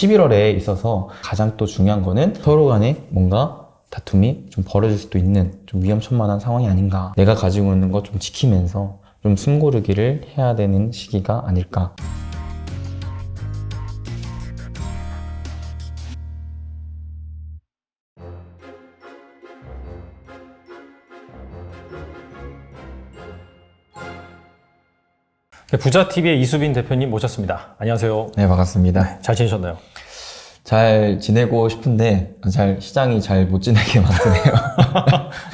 11월에 있어서 가장 또 중요한 거는 서로 간에 뭔가 다툼이 좀 벌어질 수도 있는 좀 위험천만한 상황이 아닌가. 내가 가지고 있는 거 좀 지키면서 좀 숨고르기를 해야 되는 시기가 아닐까. 부자TV의 이수빈 대표님 모셨습니다. 안녕하세요. 네, 반갑습니다. 잘 지내셨나요? 잘 지내고 싶은데 시장이 잘 못 지내게 만드네요.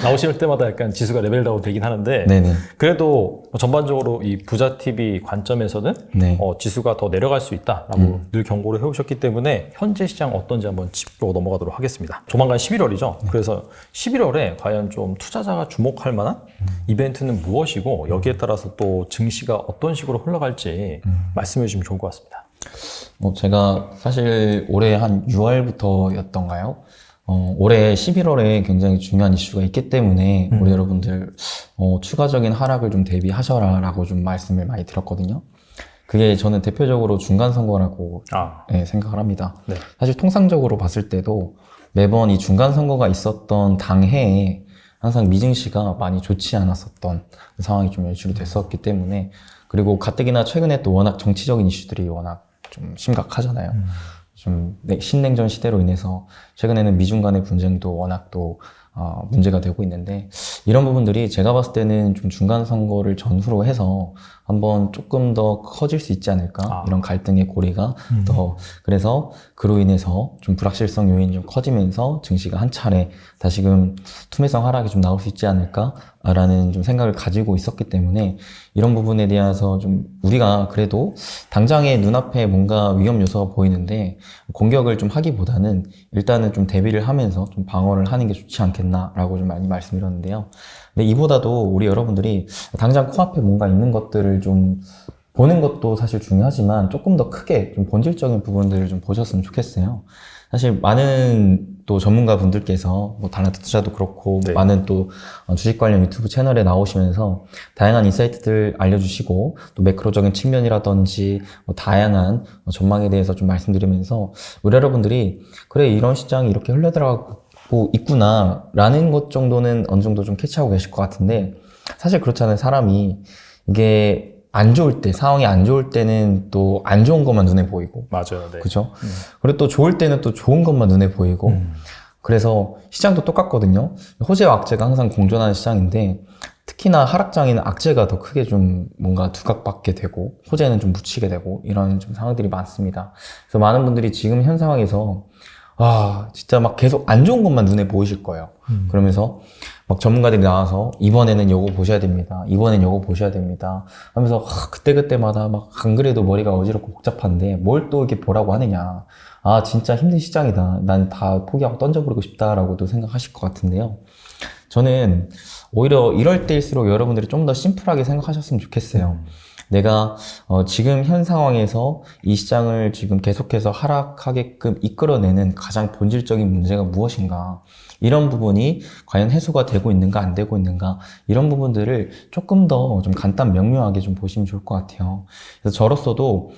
나오실 때마다 약간 지수가 레벨다운 되긴 하는데 네네. 그래도 전반적으로 이 부자TV 관점에서는 네. 지수가 더 내려갈 수 있다라고 늘 경고를 해오셨기 때문에 현재 시장 어떤지 한번 짚고 넘어가도록 하겠습니다. 조만간 11월이죠. 그래서 11월에 과연 좀 투자자가 주목할 만한 이벤트는 무엇이고 여기에 따라서 또 증시가 어떤 식으로 흘러갈지 말씀해 주시면 좋을 것 같습니다. 제가 사실 올해 한 6월부터였던가요? 올해 11월에 굉장히 중요한 이슈가 있기 때문에 우리 여러분들 추가적인 하락을 좀 대비하셔라 라고 좀 말씀을 많이 드렸거든요. 그게 저는 대표적으로 중간선거라고 생각을 합니다. 네. 사실 통상적으로 봤을 때도 매번 이 중간선거가 있었던 당해에 항상 미증시가 많이 좋지 않았었던 상황이 좀 연출이 됐었기 때문에, 그리고 가뜩이나 최근에 또 워낙 정치적인 이슈들이 워낙 좀 심각하잖아요. 좀 신냉전 시대로 인해서 최근에는 미중 간의 분쟁도 워낙 또 문제가 되고 있는데, 이런 부분들이 제가 봤을 때는 좀 중간 선거를 전후로 해서 한번 조금 더 커질 수 있지 않을까. 이런 갈등의 고리가 더, 그래서 그로 인해서 좀 불확실성 요인이 좀 커지면서 증시가 한 차례 다시금 투매성 하락이 좀 나올 수 있지 않을까 라는 좀 생각을 가지고 있었기 때문에, 이런 부분에 대해서 좀 우리가 그래도 당장의 눈앞에 뭔가 위험 요소가 보이는데 공격을 좀 하기보다는 일단은 좀 대비를 하면서 좀 방어를 하는 게 좋지 않겠나라고 좀 많이 말씀드렸는데요. 근데 이보다도 우리 여러분들이 당장 코앞에 뭔가 있는 것들을 좀 보는 것도 사실 중요하지만 조금 더 크게 좀 본질적인 부분들을 좀 보셨으면 좋겠어요. 사실 많은 또 전문가 분들께서 뭐 달란트 투자도 그렇고 네. 많은 또 주식 관련 유튜브 채널에 나오시면서 다양한 인사이트들 알려주시고 또 매크로적인 측면이라든지 뭐 다양한 전망에 대해서 좀 말씀드리면서 우리 여러분들이 그래 이런 시장이 이렇게 흘러들어가고 있구나 라는 것 정도는 어느 정도 좀 캐치하고 계실 것 같은데, 사실 그렇지 않은 사람이 이게 안 좋을 때, 상황이 안 좋을 때는 또 안 좋은 것만 눈에 보이고. 맞아요. 네. 그죠? 그리고 또 좋을 때는 또 좋은 것만 눈에 보이고. 그래서 시장도 똑같거든요. 호재와 악재가 항상 공존하는 시장인데, 특히나 하락장에는 악재가 더 크게 좀 뭔가 두각받게 되고, 호재는 좀 묻히게 되고, 이런 좀 상황들이 많습니다. 그래서 많은 분들이 지금 현 상황에서 진짜 막 계속 안 좋은 것만 눈에 보이실 거예요. 그러면서 막 전문가들이 나와서 이번에는 요거 보셔야 됩니다. 이번엔 요거 보셔야 됩니다. 하면서 그때그때마다 막 안 그래도 머리가 어지럽고 복잡한데 뭘 또 이렇게 보라고 하느냐. 진짜 힘든 시장이다. 난 다 포기하고 던져버리고 싶다라고도 생각하실 것 같은데요. 저는 오히려 이럴 때일수록 여러분들이 좀 더 심플하게 생각하셨으면 좋겠어요. 내가 지금 현 상황에서 이 시장을 지금 계속해서 하락하게끔 이끌어내는 가장 본질적인 문제가 무엇인가, 이런 부분이 과연 해소가 되고 있는가 안 되고 있는가, 이런 부분들을 조금 더 좀 간단 명료하게 좀 보시면 좋을 것 같아요. 그래서 저로서도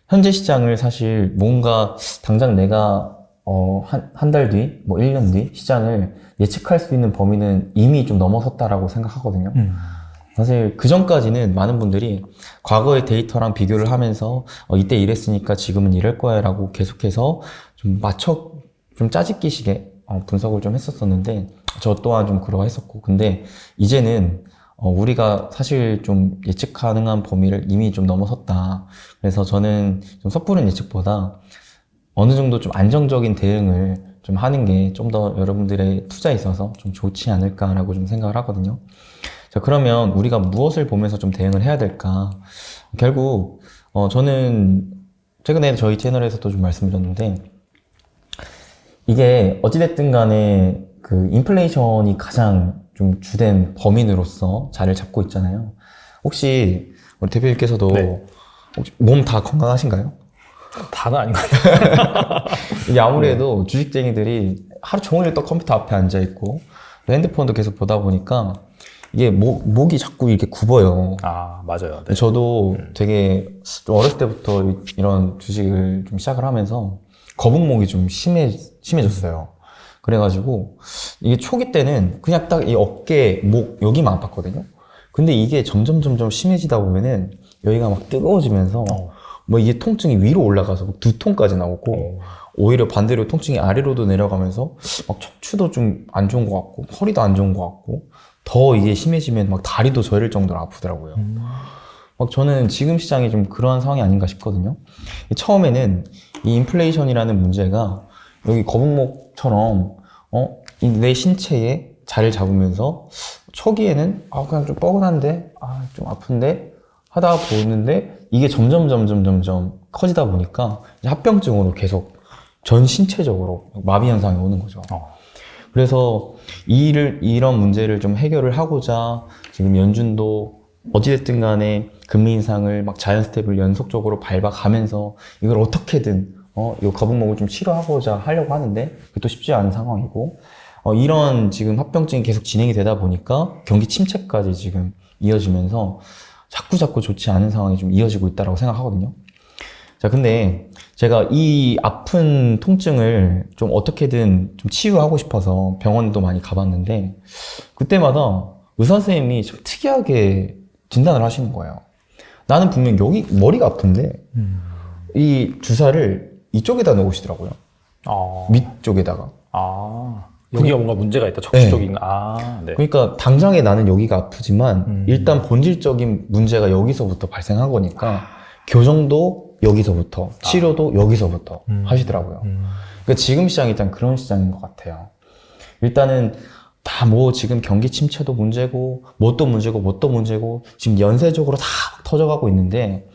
현재 시장을 사실 뭔가 당장 내가 한 달 뒤, 뭐 1년 뒤 시장을 예측할 수 있는 범위는 이미 좀 넘어섰다라고 생각하거든요. 사실 그 전까지는 많은 분들이 과거의 데이터랑 비교를 하면서 이때 이랬으니까 지금은 이럴 거야 라고 계속해서 좀 짜집기식의 분석을 좀 했었었는데, 저 또한 좀 그러했었고, 근데 이제는 우리가 사실 좀 예측 가능한 범위를 이미 좀 넘어섰다. 그래서 저는 좀 섣부른 예측보다 어느 정도 좀 안정적인 대응을 좀 하는 게 좀 더 여러분들의 투자에 있어서 좀 좋지 않을까라고 좀 생각을 하거든요. 자, 그러면 우리가 무엇을 보면서 좀 대응을 해야 될까? 결국, 저는 최근에 저희 채널에서도 좀 말씀드렸는데, 이게 어찌됐든 간에 그 인플레이션이 가장 좀 주된 범인으로서 자리를 잡고 있잖아요. 혹시 우리 대표님께서도 네. 혹시 몸 다 건강하신가요? 다는 아닌 것 같아요. 이게 아무래도 주식쟁이들이 하루 종일 또 컴퓨터 앞에 앉아있고, 핸드폰도 계속 보다 보니까 이게 목이 자꾸 이렇게 굽어요. 맞아요. 네. 저도 되게 좀 어렸을 때부터 이런 주식을 좀 시작을 하면서 거북목이 좀 심해졌어요. 그래가지고 이게 초기 때는 그냥 딱 이 어깨, 목 여기만 아팠거든요. 근데 이게 점점 심해지다 보면은 여기가 막 뜨거워지면서 뭐 이게 통증이 위로 올라가서 막 두통까지 나오고 오히려 반대로 통증이 아래로도 내려가면서 막 척추도 좀 안 좋은 것 같고 허리도 안 좋은 것 같고 더 이게 심해지면 막 다리도 저릴 정도로 아프더라고요. 막 저는 지금 시장이 좀 그러한 상황이 아닌가 싶거든요. 처음에는 이 인플레이션이라는 문제가 여기 거북목처럼 내 신체에 자리를 잡으면서 초기에는 그냥 좀 뻐근한데 좀 아픈데 하다가 보는데 이게 점점 커지다 보니까 이제 합병증으로 계속 전 신체적으로 마비 현상이 오는 거죠. 그래서 이런 문제를 좀 해결을 하고자 지금 연준도 어찌됐든 간에 금리 인상을 막 자연 스텝을 연속적으로 밟아가면서 이걸 어떻게든 이 거북목을 좀 치료하고자 하려고 하는데 그것도 쉽지 않은 상황이고 이런 지금 합병증이 계속 진행이 되다 보니까 경기 침체까지 지금 이어지면서 자꾸 좋지 않은 상황이 좀 이어지고 있다고 생각하거든요. 자, 근데 제가 이 아픈 통증을 좀 어떻게든 좀 치유하고 싶어서 병원도 많이 가봤는데 그때마다 의사 선생님이 좀 특이하게 진단을 하시는 거예요. 나는 분명 여기 머리가 아픈데 이 주사를 이쪽에다 놓으시더라고요. 밑쪽에다가. 여기가 뭔가 문제가 있다. 척추적인. 네. 그러니까 당장에 나는 여기가 아프지만 일단 본질적인 문제가 여기서부터 발생한 거니까 교정도 여기서부터 치료도 여기서부터 하시더라고요. 그러니까 지금 시장이 일단 그런 시장인 것 같아요. 일단은 다 뭐 지금 경기 침체도 문제고 뭣도 문제고 지금 연쇄적으로 다 터져가고 있는데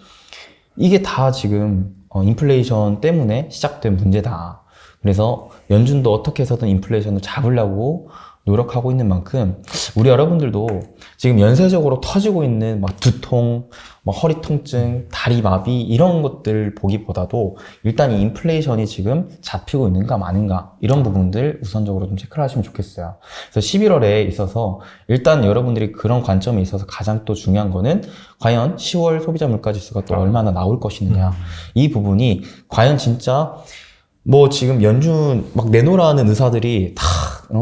이게 다 지금 인플레이션 때문에 시작된 문제다. 그래서 연준도 어떻게 해서든 인플레이션을 잡으려고 노력하고 있는 만큼 우리 여러분들도 지금 연쇄적으로 터지고 있는 막 두통, 막 허리 통증, 다리 마비 이런 것들 보기보다도 일단 이 인플레이션이 지금 잡히고 있는가 마는가 이런 부분들 우선적으로 좀 체크를 하시면 좋겠어요. 그래서 11월에 있어서 일단 여러분들이 그런 관점에 있어서 가장 또 중요한 거는 과연 10월 소비자 물가지수가 또 얼마나 나올 것이느냐 이 부분이 과연 진짜 뭐 지금 연준 막 내놓으라는 의사들이 다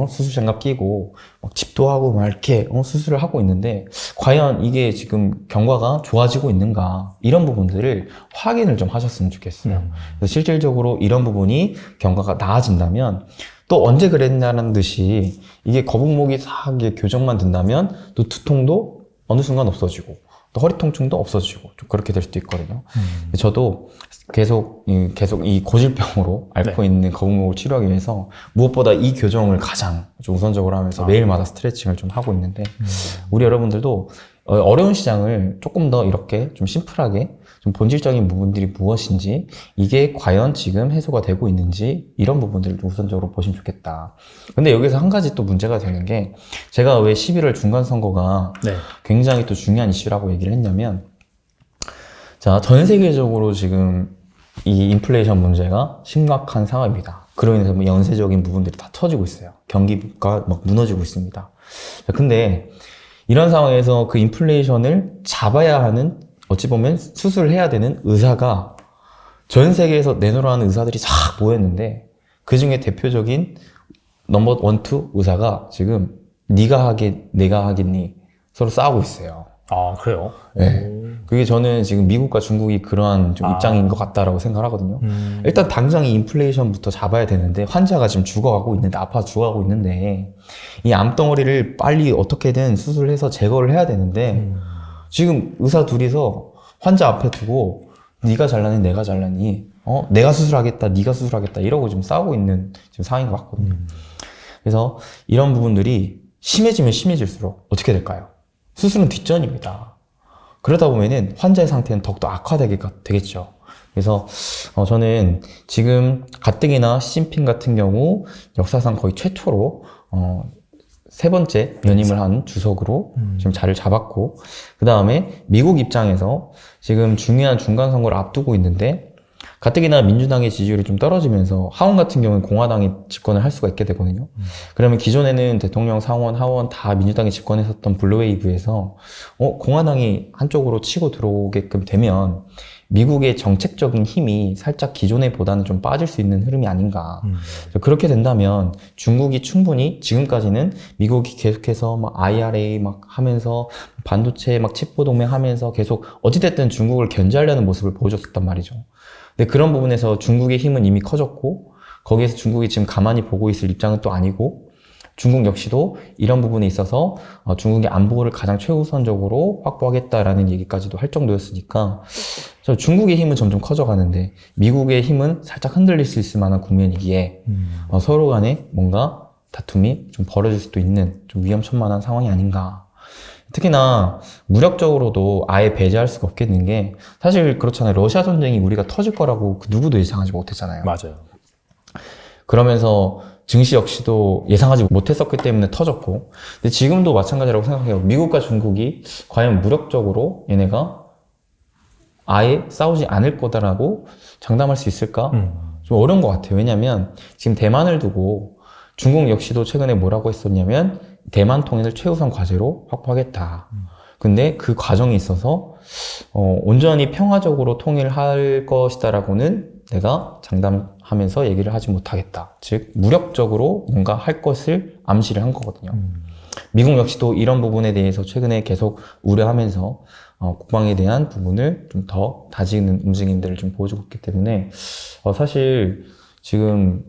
수술 장갑 끼고 막 집도하고 막 이렇게 수술을 하고 있는데 과연 이게 지금 경과가 좋아지고 있는가 이런 부분들을 확인을 좀 하셨으면 좋겠어요. 그래서 실질적으로 이런 부분이 경과가 나아진다면 또 언제 그랬냐는 듯이 이게 거북목이 싹 교정만 된다면 또 두통도 어느 순간 없어지고 또 허리 통증도 없어지고 좀 그렇게 될 수도 있거든요. 저도 계속 이 고질병으로 앓고 있는 거북목을 치료하기 위해서 무엇보다 이 교정을 가장 좀 우선적으로 하면서 매일마다 스트레칭을 좀 하고 있는데 우리 여러분들도 어려운 시장을 조금 더 이렇게 좀 심플하게 좀 본질적인 부분들이 무엇인지 이게 과연 지금 해소가 되고 있는지 이런 부분들을 좀 우선적으로 보시면 좋겠다. 근데 여기서 한 가지 또 문제가 되는 게 제가 왜 11월 중간선거가 굉장히 또 중요한 이슈라고 얘기를 했냐면 자, 전 세계적으로 지금 이 인플레이션 문제가 심각한 상황입니다. 그로 인해서 뭐 연쇄적인 부분들이 다 터지고 있어요. 경기가 막 무너지고 있습니다. 자, 근데 이런 상황에서 그 인플레이션을 잡아야 하는 어찌 보면 수술을 해야 되는 의사가 전 세계에서 내놓으라는 의사들이 싹 모였는데 그 중에 대표적인 넘버 1, 2 의사가 지금 네가 하게 내가 하겠니 서로 싸우고 있어요. 그래요? 네. 그게 저는 지금 미국과 중국이 그러한 좀 입장인 것 같다라고 생각을 하거든요. 일단 당장 이 인플레이션부터 잡아야 되는데 환자가 지금 죽어가고 있는데 아파서 죽어가고 있는데 이 암덩어리를 빨리 어떻게든 수술을 해서 제거를 해야 되는데 지금 의사 둘이서 환자 앞에 두고 네가 잘나니 내가 잘나니 내가 수술하겠다 네가 수술하겠다 이러고 지금 싸우고 있는 지금 상황인 것 같거든요. 그래서 이런 부분들이 심해지면 심해질수록 어떻게 될까요? 수술은 뒷전입니다. 그러다 보면은 환자의 상태는 더욱더 악화되겠죠. 그래서 저는 지금 가뜩이나 시진핑 같은 경우 역사상 거의 최초로 3번째 연임을 한 주석으로 지금 자리를 잡았고 그 다음에 미국 입장에서 지금 중요한 중간 선거를 앞두고 있는데 가뜩이나 민주당의 지지율이 좀 떨어지면서 하원 같은 경우는 공화당이 집권을 할 수가 있게 되거든요. 그러면 기존에는 대통령, 상원, 하원 다 민주당이 집권했었던 블루웨이브에서 공화당이 한쪽으로 치고 들어오게끔 되면 미국의 정책적인 힘이 살짝 기존에 보다는 좀 빠질 수 있는 흐름이 아닌가. 그렇게 된다면 중국이 충분히 지금까지는 미국이 계속해서 막 IRA 막 하면서 반도체 막 칩보 동맹 하면서 계속 어찌됐든 중국을 견제하려는 모습을 보여줬었단 말이죠. 근데 그런 부분에서 중국의 힘은 이미 커졌고 거기에서 중국이 지금 가만히 보고 있을 입장은 또 아니고 중국 역시도 이런 부분에 있어서 중국의 안보를 가장 최우선적으로 확보하겠다라는 얘기까지도 할 정도였으니까 중국의 힘은 점점 커져가는데 미국의 힘은 살짝 흔들릴 수 있을 만한 국면이기에 서로 간에 뭔가 다툼이 좀 벌어질 수도 있는 좀 위험천만한 상황이 아닌가. 특히나 무력적으로도 아예 배제할 수가 없겠는 게 사실 그렇잖아요. 러시아 전쟁이 우리가 터질 거라고 누구도 예상하지 못했잖아요. 맞아요. 그러면서 증시 역시도 예상하지 못했었기 때문에 터졌고 근데 지금도 마찬가지라고 생각해요. 미국과 중국이 과연 무력적으로 얘네가 아예 싸우지 않을 거다라고 장담할 수 있을까? 좀 어려운 것 같아요. 왜냐면 지금 대만을 두고 중국 역시도 최근에 뭐라고 했었냐면 대만 통일을 최우선 과제로 확보하겠다. 근데 그 과정에 있어서 온전히 평화적으로 통일할 것이다라고는 내가 장담하면서 얘기를 하지 못하겠다. 즉 무력적으로 뭔가 할 것을 암시를 한 거거든요. 미국 역시도 이런 부분에 대해서 최근에 계속 우려하면서 국방에 대한 부분을 좀 더 다지는 움직임들을 좀 보여주고 있기 때문에 사실 지금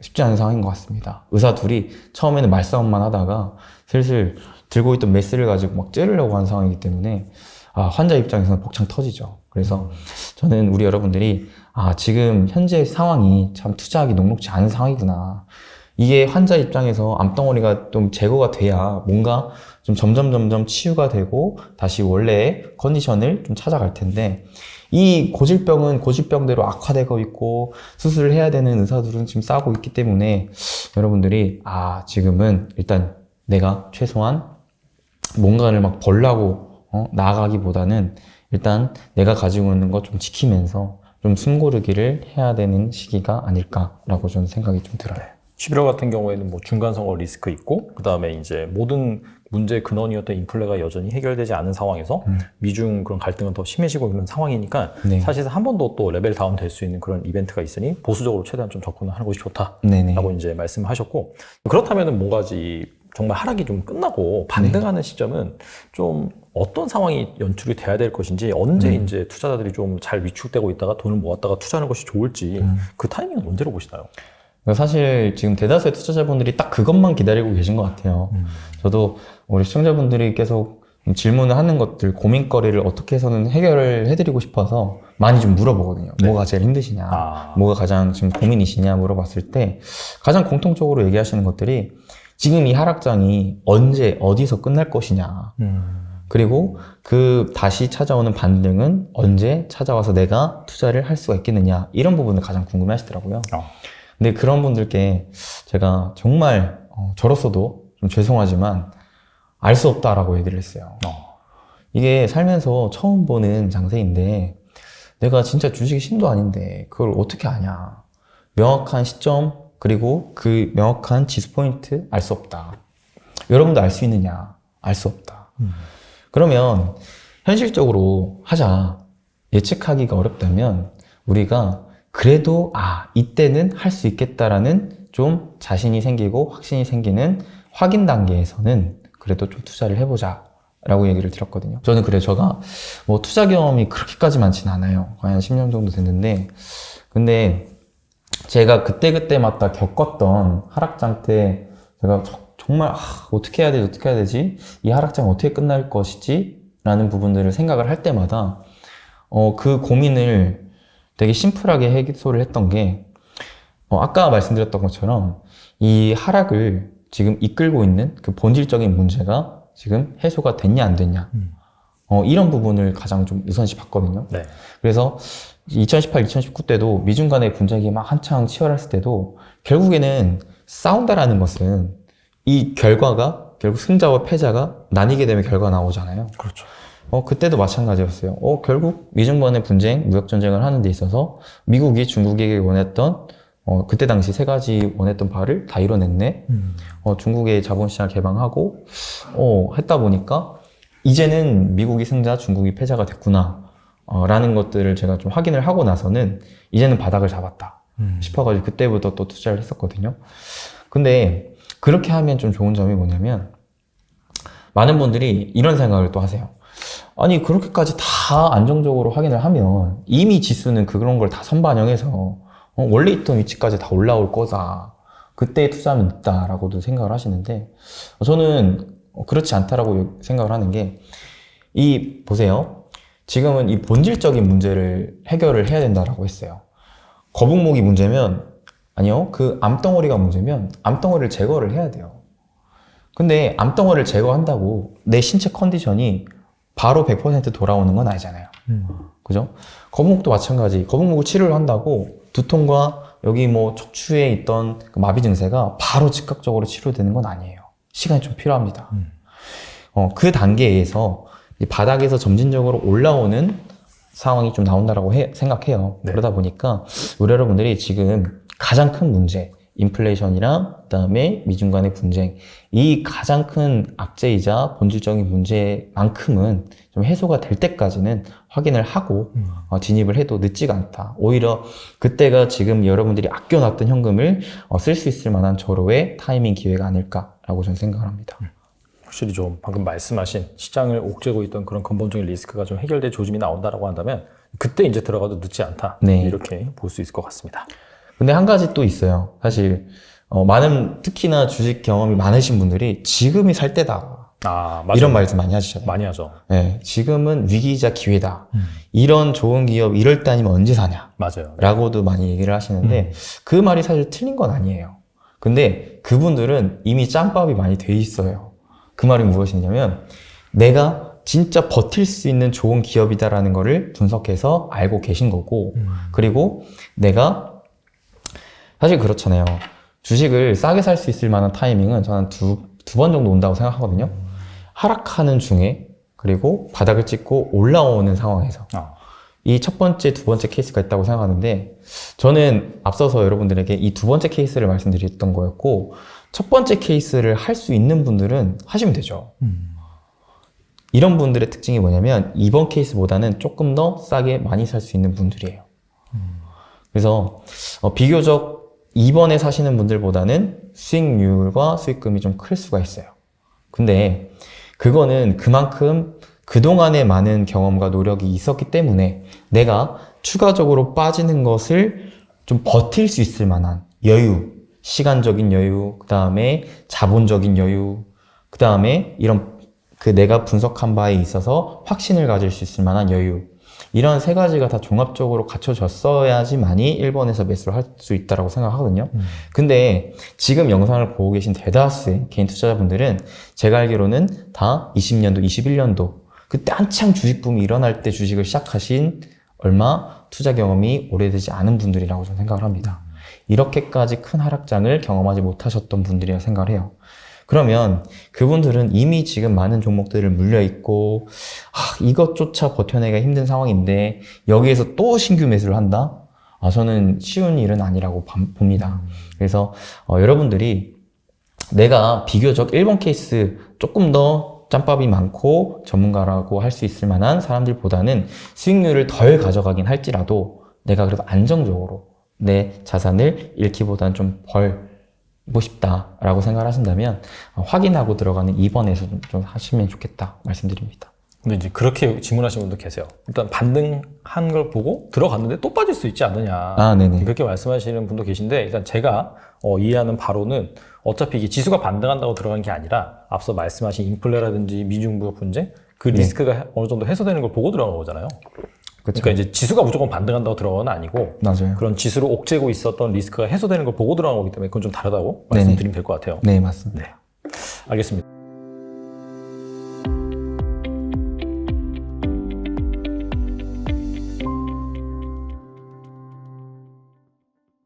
쉽지 않은 상황인 것 같습니다. 의사 둘이 처음에는 말싸움만 하다가 슬슬 들고 있던 메스를 가지고 막 찌르려고 하는 상황이기 때문에 환자 입장에서는 벅창 터지죠. 그래서 저는 우리 여러분들이 지금 현재 상황이 참 투자하기 녹록지 않은 상황이구나. 이게 환자 입장에서 암덩어리가 좀 제거가 돼야 뭔가 좀 점점 치유가 되고 다시 원래의 컨디션을 좀 찾아갈 텐데 이 고질병은 고질병대로 악화되고 있고 수술을 해야 되는 의사들은 지금 싸우고 있기 때문에 여러분들이 지금은 일단 내가 최소한 뭔가를 막 벌라고 나아가기보다는 일단 내가 가지고 있는 거 좀 지키면서 좀 숨고르기를 해야 되는 시기가 아닐까라고 저는 생각이 좀 들어요. 11월 같은 경우에는 뭐 중간 선거 리스크 있고 그다음에 이제 모든 문제의 근원이었던 인플레가 여전히 해결되지 않은 상황에서 미중 그런 갈등은 더 심해지고 있는 상황이니까 네. 사실상 한 번 더 또 레벨 다운 될 수 있는 그런 이벤트가 있으니 보수적으로 최대한 좀 접근을 하는 것이 좋다라고 네네. 이제 말씀하셨고 그렇다면은 뭔가지 정말 하락이 좀 끝나고 반등하는 시점은 좀 어떤 상황이 연출이 돼야 될 것인지 언제 이제 투자자들이 좀 잘 위축되고 있다가 돈을 모았다가 투자하는 것이 좋을지 그 타이밍은 언제로 보시나요? 사실 지금 대다수의 투자자분들이 딱 그것만 기다리고 계신 것 같아요. 저도 우리 시청자분들이 계속 질문을 하는 것들, 고민거리를 어떻게 해서는 해결을 해드리고 싶어서 많이 좀 물어보거든요. 네. 뭐가 제일 힘드시냐, 뭐가 가장 지금 고민이시냐 물어봤을 때 가장 공통적으로 얘기하시는 것들이 지금 이 하락장이 언제, 어디서 끝날 것이냐. 그리고 그 다시 찾아오는 반등은 언제 찾아와서 내가 투자를 할 수가 있겠느냐. 이런 부분을 가장 궁금해 하시더라고요. 근데 그런 분들께 제가 정말 저로서도 좀 죄송하지만 알 수 없다라고 얘기를 했어요. 이게 살면서 처음 보는 장세인데 내가 진짜 주식이 신도 아닌데 그걸 어떻게 아냐. 명확한 시점 그리고 그 명확한 지수 포인트 알 수 없다. 여러분도 알 수 있느냐? 알 수 없다. 그러면 현실적으로 하자. 예측하기가 어렵다면 우리가 그래도 이때는 할 수 있겠다라는 좀 자신이 생기고 확신이 생기는 확인 단계에서는 그래도 좀 투자를 해보자 라고 얘기를 드렸거든요. 저는 제가 뭐 투자 경험이 그렇게까지 많진 않아요. 거의 한 10년 정도 됐는데 근데 제가 그때마다 겪었던 하락장 때 제가 정말 어떻게 해야 되지? 이 하락장 어떻게 끝날 것이지? 라는 부분들을 생각을 할 때마다 그 고민을 되게 심플하게 해소를 했던 게 아까 말씀드렸던 것처럼 이 하락을 지금 이끌고 있는 그 본질적인 문제가 지금 해소가 됐냐 안 됐냐 이런 부분을 가장 좀 우선시 봤거든요. 네. 그래서 2018, 2019 때도 미중 간의 분쟁이 막 한창 치열했을 때도 결국에는 싸운다라는 것은 이 결과가 결국 승자와 패자가 나뉘게 되면 결과가 나오잖아요. 그렇죠. 그때도 마찬가지였어요. 결국 미중 간의 분쟁, 무역 전쟁을 하는 데 있어서 미국이 중국에게 원했던 그때 당시 세 가지 원했던 바를 다 이뤄냈네. 중국의 자본시장 개방하고 했다 보니까 이제는 미국이 승자, 중국이 패자가 됐구나. 라는 것들을 제가 좀 확인을 하고 나서는 이제는 바닥을 잡았다 싶어가지고 그때부터 또 투자를 했었거든요. 근데 그렇게 하면 좀 좋은 점이 뭐냐면 많은 분들이 이런 생각을 또 하세요. 아니 그렇게까지 다 안정적으로 확인을 하면 이미 지수는 그런 걸 다 선반영해서 원래 있던 위치까지 다 올라올 거다. 그때 투자하면 있다라고도 생각을 하시는데 저는 그렇지 않다라고 생각을 하는 게 보세요. 지금은 이 본질적인 문제를 해결을 해야 된다라고 했어요. 거북목이 문제면 아니요. 그 암덩어리가 문제면 암덩어리를 제거를 해야 돼요. 근데 암덩어리를 제거한다고 내 신체 컨디션이 바로 100% 돌아오는 건 아니잖아요. 그죠? 거북목도 마찬가지. 거북목을 치료를 한다고 두통과 여기 뭐 척추에 있던 그 마비 증세가 바로 즉각적으로 치료되는 건 아니에요. 시간이 좀 필요합니다. 그 단계에서 이 바닥에서 점진적으로 올라오는 상황이 좀 나온다라고 생각해요. 네. 그러다 보니까 우리 여러분들이 지금 가장 큰 문제, 인플레이션이랑 그다음에 미중 간의 분쟁, 이 가장 큰 악재이자 본질적인 문제만큼은 좀 해소가 될 때까지는 확인을 하고 진입을 해도 늦지가 않다. 오히려 그때가 지금 여러분들이 아껴놨던 현금을 쓸 수 있을 만한 절호의 타이밍 기회가 아닐까라고 저는 생각을 합니다. 확실히 좀 방금 말씀하신 시장을 옥죄고 있던 그런 근본적인 리스크가 좀 해결될 조짐이 나온다라고 한다면 그때 이제 들어가도 늦지 않다. 네. 이렇게 볼 수 있을 것 같습니다. 근데 한 가지 또 있어요. 사실 많은 특히나 주식 경험이 많으신 분들이 지금이 살 때다. 아, 맞아요. 이런 말씀 많이 하시잖아요. 많이 하죠. 네, 지금은 위기이자 기회다. 이런 좋은 기업 이럴 때 아니면 언제 사냐? 맞아요. 라고도 많이 얘기를 하시는데 그 말이 사실 틀린 건 아니에요. 근데 그분들은 이미 짬밥이 많이 돼 있어요. 그 말이 무엇이냐면 내가 진짜 버틸 수 있는 좋은 기업이다라는 거를 분석해서 알고 계신 거고 그리고 내가 사실 그렇잖아요. 주식을 싸게 살 수 있을 만한 타이밍은 저는 두 번 정도 온다고 생각하거든요. 하락하는 중에 그리고 바닥을 찍고 올라오는 상황에서 이 첫 번째, 두 번째 케이스가 있다고 생각하는데 저는 앞서서 여러분들에게 이 두 번째 케이스를 말씀드렸던 거였고 첫 번째 케이스를 할 수 있는 분들은 하시면 되죠. 이런 분들의 특징이 뭐냐면 이번 케이스보다는 조금 더 싸게 많이 살 수 있는 분들이에요. 그래서 비교적 이번에 사시는 분들보다는 수익률과 수익금이 좀 클 수가 있어요. 근데 그거는 그만큼 그동안의 많은 경험과 노력이 있었기 때문에 내가 추가적으로 빠지는 것을 좀 버틸 수 있을 만한 여유, 시간적인 여유, 그 다음에 자본적인 여유, 그 다음에 이런 내가 분석한 바에 있어서 확신을 가질 수 있을 만한 여유, 이런 세 가지가 다 종합적으로 갖춰졌어야지만이 1번에서 매수를 할 수 있다고 생각하거든요. 근데 지금 영상을 보고 계신 대다수의 개인 투자자분들은 제가 알기로는 다 20년도, 21년도 그때 한창 주식 붐이 일어날 때 주식을 시작하신 얼마 투자 경험이 오래되지 않은 분들이라고 저는 생각을 합니다. 이렇게까지 큰 하락장을 경험하지 못하셨던 분들이라 생각을 해요. 그러면 그분들은 이미 지금 많은 종목들을 물려있고 이것조차 버텨내기가 힘든 상황인데 여기에서 또 신규 매수를 한다? 저는 쉬운 일은 아니라고 봅니다. 그래서 여러분들이 내가 비교적 1번 케이스 조금 더 짬밥이 많고 전문가라고 할 수 있을 만한 사람들보다는 수익률을 덜 가져가긴 할지라도 내가 그래도 안정적으로 내 자산을 잃기보다는 좀 벌고 싶다라고 생각을 하신다면 확인하고 들어가는 2번에서 좀 하시면 좋겠다 말씀드립니다. 근데 이제 그렇게 질문하시는 분도 계세요. 일단 반등한 걸 보고 들어갔는데 또 빠질 수 있지 않느냐. 네네. 그렇게 말씀하시는 분도 계신데 일단 제가 이해하는 바로는 어차피 이게 지수가 반등한다고 들어간 게 아니라 앞서 말씀하신 인플레라든지 미중부역 분쟁 그 리스크가 어느 정도 해소되는 걸 보고 들어간 거잖아요. 그쵸. 그러니까 이제 지수가 무조건 반등한다고 들어간 건 아니고 맞아요. 그런 지수를 옥죄고 있었던 리스크가 해소되는 걸 보고 들어간 거기 때문에 그건 좀 다르다고 말씀드리면 될 것 같아요. 네, 맞습니다. 알겠습니다.